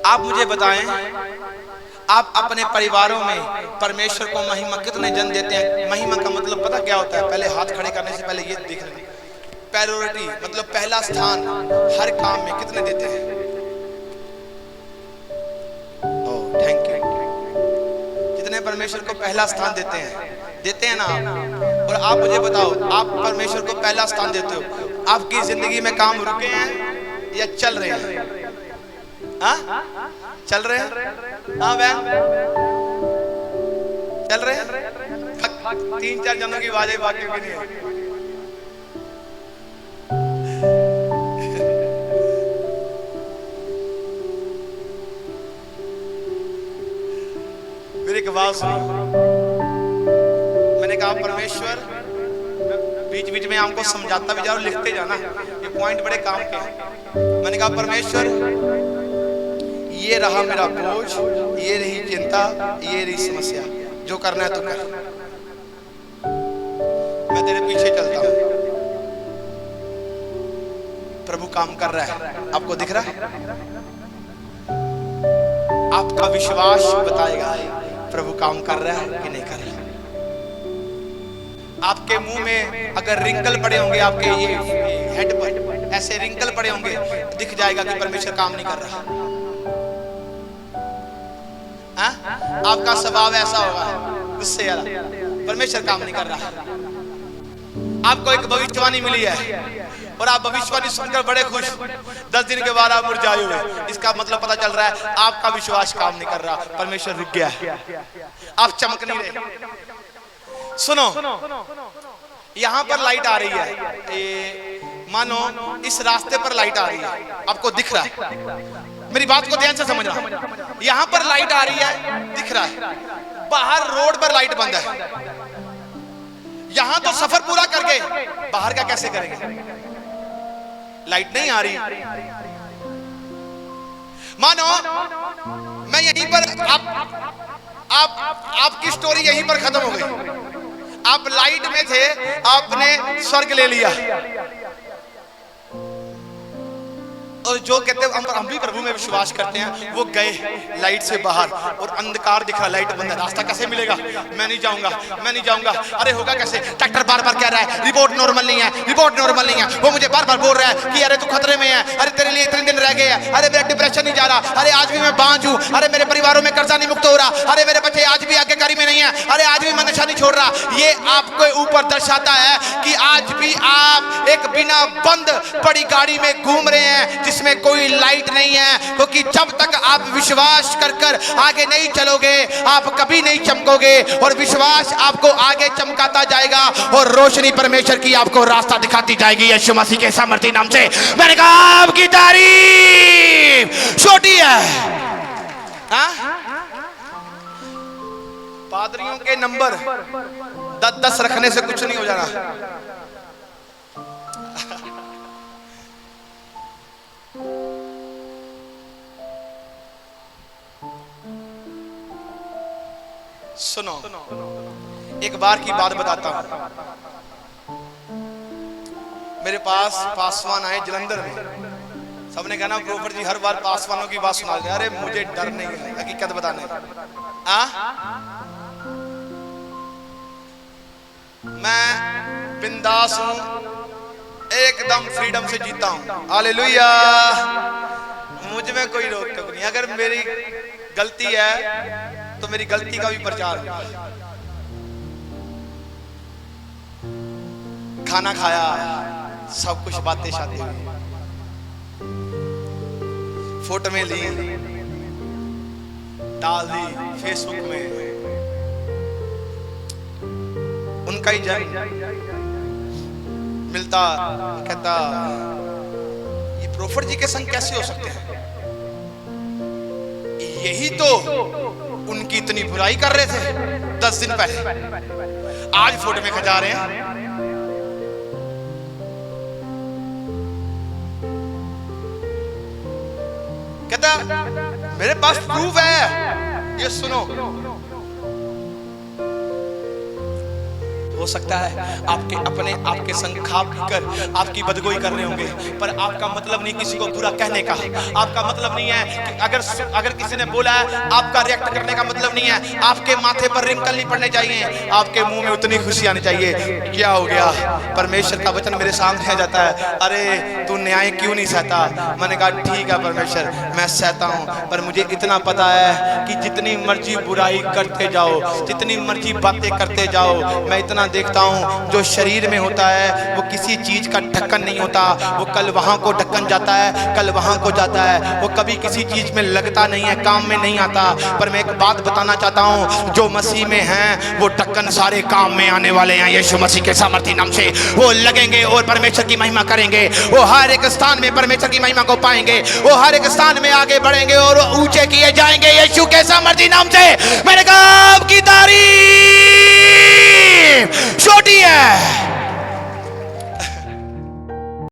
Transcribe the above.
आप मुझे बताएं, आप अपने परिवारों में परमेश्वर को महिमा कितने जन देते हैं? महिमा का मतलब पता क्या होता है? पहले हाथ खड़े करने से पहले ये देख लें, प्रायोरिटी मतलब पहला स्थान हर काम में कितने देते हैं? Oh thank you. कितने परमेश्वर को पहला स्थान देते हैं? देते हैं ना आप? और आप मुझे बताओ, आप परमेश्वर को पहला स्थान देते हो, आपकी जिंदगी में काम रुके हैं या चल रहे हैं? हाँ चल रहे हैं। हाँ बहन चल रहे हैं। 3-4 जनों की आवाजें बाकी भी नहीं है। मेरी एक बात सुनो, मैंने कहा परमेश्वर, बीच बीच में आपको समझाता भी जाओ, लिखते जाना, ये पॉइंट बड़े काम के हैं। मैंने कहा परमेश्वर, ये रहा मेरा बोझ, ये रही चिंता, ये रही समस्या, जो करना है तो कर, मैं तेरे पीछे चलता हूं। प्रभु काम कर रहा है, आपको दिख रहा है? आपका विश्वास बताएगा प्रभु काम कर रहा है कि नहीं कर रहा। आपके मुंह में अगर रिंकल पड़े होंगे, आपके ये हेड पर ऐसे रिंकल पड़े होंगे, दिख जाएगा कि परमेश्वर काम नहीं कर रहा। आपका स्वभाव ऐसा होगा गुस्से वाला, परमेश्वर काम नहीं कर रहा। आपको एक भविष्यवाणी मिली है और आप भविष्यवाणी सुनकर बड़े खुश, 10 दिन के बाद आप मुरझाए हुए, इसका मतलब पता चल रहा है आपका विश्वास काम नहीं कर रहा, परमेश्वर रुक गया है, आप चमक नहीं रहे। सुनो, यहां पर लाइट आ रही है, मानो इस रास्ते पर लाइट आ रही है, आपको दिख रहा है, मेरी बात को ध्यान से समझना। यहां पर लाइट आ रही है, दिख रहा है, बाहर रोड पर लाइट बंद है। यहां तो सफर पूरा करके बाहर का कैसे करेंगे? लाइट नहीं आ रही। मानो मैं यहीं पर, आपकी स्टोरी यहीं पर खत्म हो गई। आप लाइट में थे, आपने स्वर्ग ले लिया, और जो कहते हैं हम भी प्रभु में विश्वास करते हैं, वो गए लाइट से बाहर और अंधकार दिख रहा, लाइट बंद है, रास्ता कैसे मिलेगा? मैं नहीं जाऊंगा, मैं नहीं जाऊंगा। अरे होगा कैसे? डॉक्टर बार बार कह रहा है रिपोर्ट नॉर्मल नहीं है, रिपोर्ट नॉर्मल नहीं है। वो मुझे बार बार बोल रहा है कि अरे तू खतरे में है, अरे तेरे लिए इतने दिन रह गए हैं, अरे मेरा डिप्रेशन नहीं जा रहा, अरे आज भी मैं बांझ हूं, अरे मेरे परिवारों में कर्जा नहीं मुक्त हो रहा, अरे मेरे बच्चे आज भी आज्ञाकारी में नहीं है, अरे आज भी मैं नशा नहीं छोड़ रहा। ये आपके ऊपर दर्शाता है कि आज भी आप एक बिना बंद पड़ी गाड़ी में घूम रहे हैं जिसमें कोई लाइट नहीं है, क्योंकि जब तक आप विश्वास कर कर आगे नहीं चलोगे, आप कभी नहीं चमकोगे, और विश्वास आपको आगे चमकाता जाएगा और रोशनी परमेश्वर की आपको रास्ता दिखाती जाएगी यीशु मसीह के सामर्थी नाम से। मैंने कहा आपकी तारीफ छोटी है। पादरियों के नंबर 10-10 रखने से कुछ नहीं हो जाना। सुनो, एक बार की बात बताता हूं। मेरे पास पासवान आए जलंधर में, सबने कहा ना प्रोफेसर जी हर बार पासवानों की बात सुना दे। अरे मुझे डर नहीं है हकीकत बताने। मैं बिंदास हूं, एकदम फ्रीडम से जीता हूं, हालेलुया। मुझ में कोई रोक टोक नहीं। अगर मेरी गलती है तो मेरी गलती का भी प्रचार हो। खाना खाया, सब कुछ बातें शादी हुई, फोटो में ली, डाल दी फेसबुक में, उनका ही जन मिलता, कहता ये प्रोफेसर जी के संग कैसे हो सकते हैं? यही तो उनकी इतनी बुराई कर रहे थे 10 दिन पहले, आज फोटो में खजा रहे हैं। कहता मेरे पास प्रूफ है। ये सुनो, हो सकता है आपके अपने आपके संग खा पी कर आपकी बदगोई कर रहे होंगे, पर आपका मतलब नहीं किसी को बुरा कहने का। आपका मतलब नहीं है कि अगर किसी ने बोला है, आपका रिएक्ट करने का मतलब नहीं है आपके माथे पर रिंकल नहीं पड़ने चाहिए, आपके मुंह में उतनी खुशी आनी चाहिए। क्या हो गया? परमेश्वर का वचन मेरे सामने आ जाता है, अरे तू न्याय क्यों नहीं सहता? मैंने कहा ठीक है परमेश्वर, मैं सहता हूँ, पर मुझे इतना पता है कि जितनी मर्जी बुराई करते जाओ, जितनी मर्जी बातें करते जाओ, मैं इतना देखता हूँ जो शरीर में होता है वो किसी चीज का ढक्कन नहीं होता। वो कल वहां को ढक्कन जाता है, कल वहां को जाता है, वो कभी किसी चीज में लगता नहीं है, काम में नहीं आता। पर मैं एक बात बताना चाहता हूँ, जो मसीह में हैं वो ढक्कन सारे काम में आने वाले हैं। यीशु मसीह के सामर्थी नाम से वो लगेंगे और परमेश्वर की महिमा करेंगे। वो हर एक स्थान में परमेश्वर की महिमा को पाएंगे, वो हर एक स्थान में आगे बढ़ेंगे और ऊंचे किए जाएंगे यीशु के सामर्थी नाम से। मैंने कहा आपकी तारीफ छोटी है।